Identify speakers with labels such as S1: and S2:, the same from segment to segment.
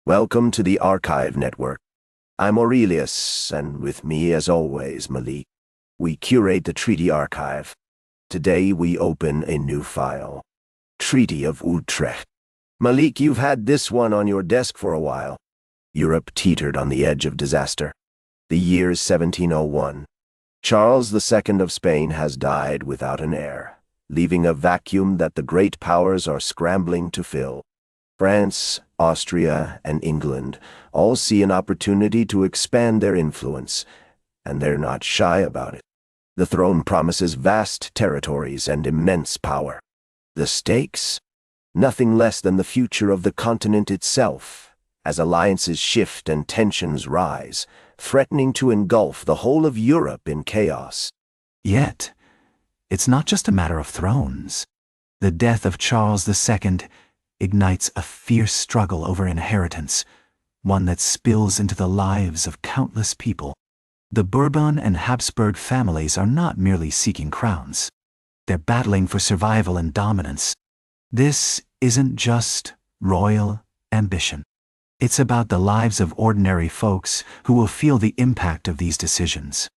S1: Welcome to the Archive Network. I'm Aurelius, and with me, as always, Malik. We curate the Treaty Archive. Today we open a new file. Treaty of Utrecht. Malik, you've had this one on your desk for a while. Europe teetered on the edge of disaster. The year is 1701. Charles II of Spain has died without an heir, leaving a vacuum that the great powers are scrambling to fill. France, Austria, and England all see an opportunity to expand their influence, and they're not shy about it. The throne promises vast territories and immense power. The stakes? Nothing less than the future of the continent itself, as alliances shift and tensions rise, threatening to engulf the whole of Europe in chaos.
S2: Yet, it's not just a matter of thrones. The death of Charles II ignites a fierce struggle over inheritance, one that spills into the lives of countless people. The Bourbon and Habsburg families are not merely seeking crowns. They're battling for survival and dominance. This isn't just royal ambition. It's about the lives of ordinary folks who will feel the impact of these decisions.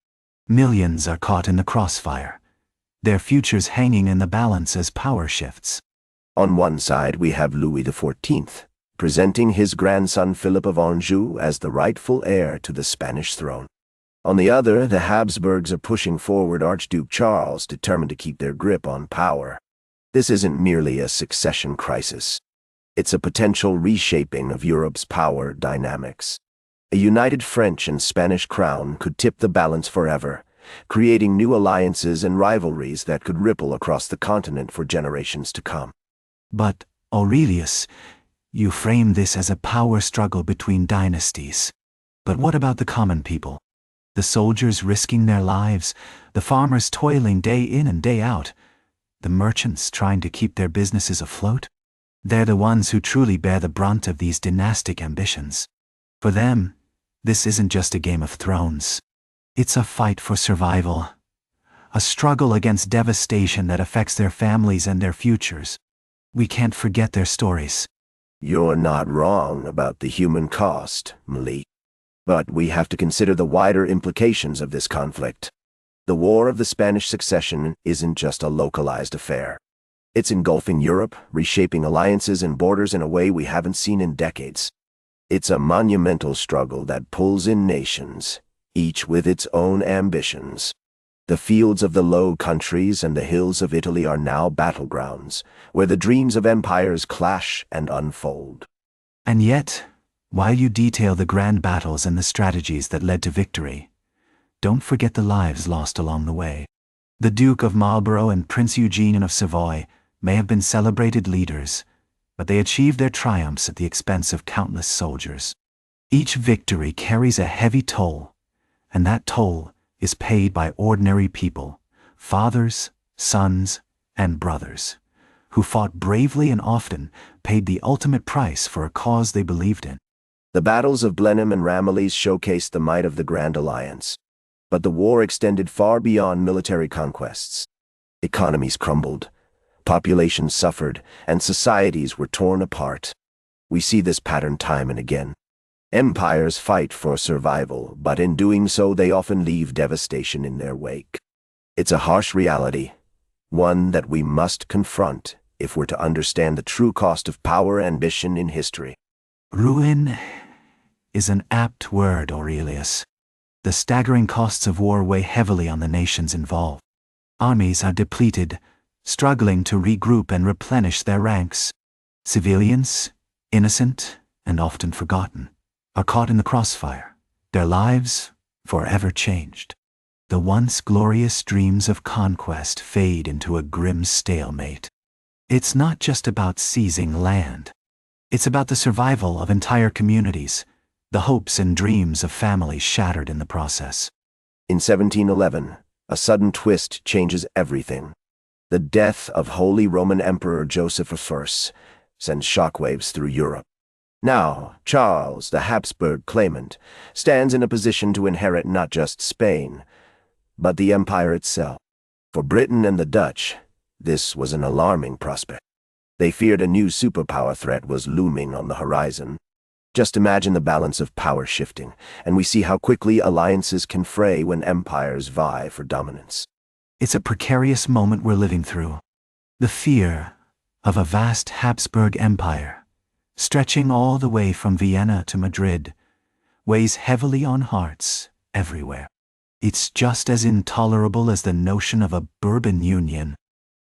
S2: Millions are caught in the crossfire, their futures hanging in the balance as power shifts.
S1: On one side we have Louis XIV, presenting his grandson Philip of Anjou as the rightful heir to the Spanish throne. On the other, the Habsburgs are pushing forward Archduke Charles, determined to keep their grip on power. This isn't merely a succession crisis. It's a potential reshaping of Europe's power dynamics. A united French and Spanish crown could tip the balance forever, creating new alliances and rivalries that could ripple across the continent for generations to come.
S2: But, Aurelius, you frame this as a power struggle between dynasties. But what about the common people? The soldiers risking their lives, the farmers toiling day in and day out, the merchants trying to keep their businesses afloat? They're the ones who truly bear the brunt of these dynastic ambitions. For them, this isn't just a game of thrones. It's a fight for survival, a struggle against devastation that affects their families and their futures. We can't forget their stories.
S1: You're not wrong about the human cost, Malik. But we have to consider the wider implications of this conflict. The War of the Spanish Succession isn't just a localized affair. It's engulfing Europe, reshaping alliances and borders in a way we haven't seen in decades. It's a monumental struggle that pulls in nations, each with its own ambitions. The fields of the Low Countries and the hills of Italy are now battlegrounds, where the dreams of empires clash and unfold.
S2: And yet, while you detail the grand battles and the strategies that led to victory, don't forget the lives lost along the way. The Duke of Marlborough and Prince Eugene of Savoy may have been celebrated leaders, but they achieved their triumphs at the expense of countless soldiers. Each victory carries a heavy toll, and that toll is paid by ordinary people, fathers, sons, and brothers, who fought bravely and often paid the ultimate price for a cause they believed in.
S1: The battles of Blenheim and Ramillies showcased the might of the Grand Alliance, but the war extended far beyond military conquests. Economies crumbled, populations suffered, and societies were torn apart. We see this pattern time and again. Empires fight for survival, but in doing so they often leave devastation in their wake. It's a harsh reality, one that we must confront if we're to understand the true cost of power and ambition in history.
S2: Ruin is an apt word, Aurelius. The staggering costs of war weigh heavily on the nations involved. Armies are depleted, struggling to regroup and replenish their ranks. Civilians, innocent and often forgotten, are caught in the crossfire, their lives forever changed. The once glorious dreams of conquest fade into a grim stalemate. It's not just about seizing land. It's about the survival of entire communities, the hopes and dreams of families shattered in the process.
S1: In 1711, a sudden twist changes everything. The death of Holy Roman Emperor Joseph I sends shockwaves through Europe. Now, Charles, the Habsburg claimant, stands in a position to inherit not just Spain, but the empire itself. For Britain and the Dutch, this was an alarming prospect. They feared a new superpower threat was looming on the horizon. Just imagine the balance of power shifting, and we see how quickly alliances can fray when empires vie for dominance.
S2: It's a precarious moment we're living through. The fear of a vast Habsburg Empire, stretching all the way from Vienna to Madrid, weighs heavily on hearts everywhere. It's just as intolerable as the notion of a Bourbon Union.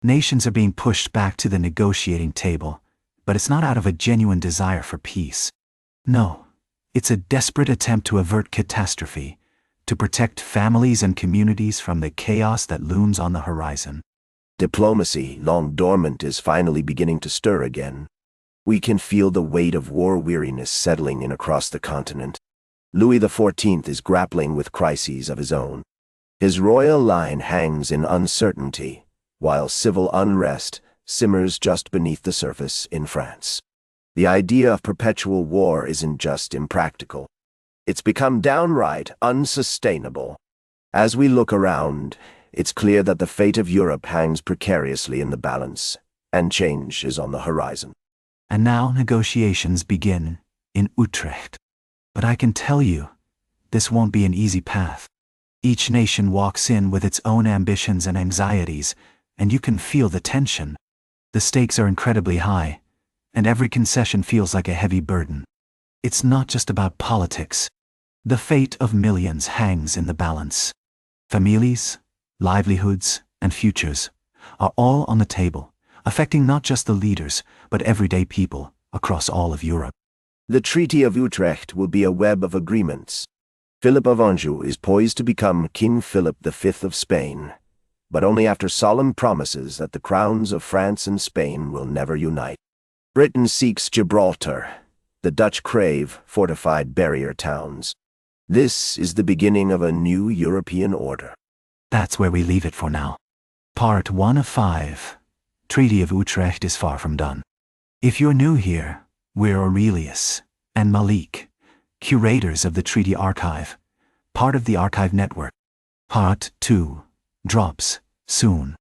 S2: Nations are being pushed back to the negotiating table, but it's not out of a genuine desire for peace. No, it's a desperate attempt to avert catastrophe, to protect families and communities from the chaos that looms on the horizon.
S1: Diplomacy, long dormant, is finally beginning to stir again. We can feel the weight of war weariness settling in across the continent. Louis XIV is grappling with crises of his own. His royal line hangs in uncertainty, while civil unrest simmers just beneath the surface in France. The idea of perpetual war isn't just impractical. It's become downright unsustainable. As we look around, it's clear that the fate of Europe hangs precariously in the balance, and change is on the horizon.
S2: And now negotiations begin in Utrecht. But I can tell you, this won't be an easy path. Each nation walks in with its own ambitions and anxieties, and you can feel the tension. The stakes are incredibly high, and every concession feels like a heavy burden. It's not just about politics. The fate of millions hangs in the balance. Families, livelihoods, and futures are all on the table, affecting not just the leaders, but everyday people across all of Europe.
S1: The Treaty of Utrecht will be a web of agreements. Philip of Anjou is poised to become King Philip V of Spain, but only after solemn promises that the crowns of France and Spain will never unite. Britain seeks Gibraltar. The Dutch crave fortified barrier towns. This is the beginning of a new European order.
S2: That's where we leave it for now. Part 1 of 5. Treaty of Utrecht is far from done. If you're new here, we're Aurelius and Malik, curators of the Treaty Archive, part of the Archive Network. Part 2 drops soon.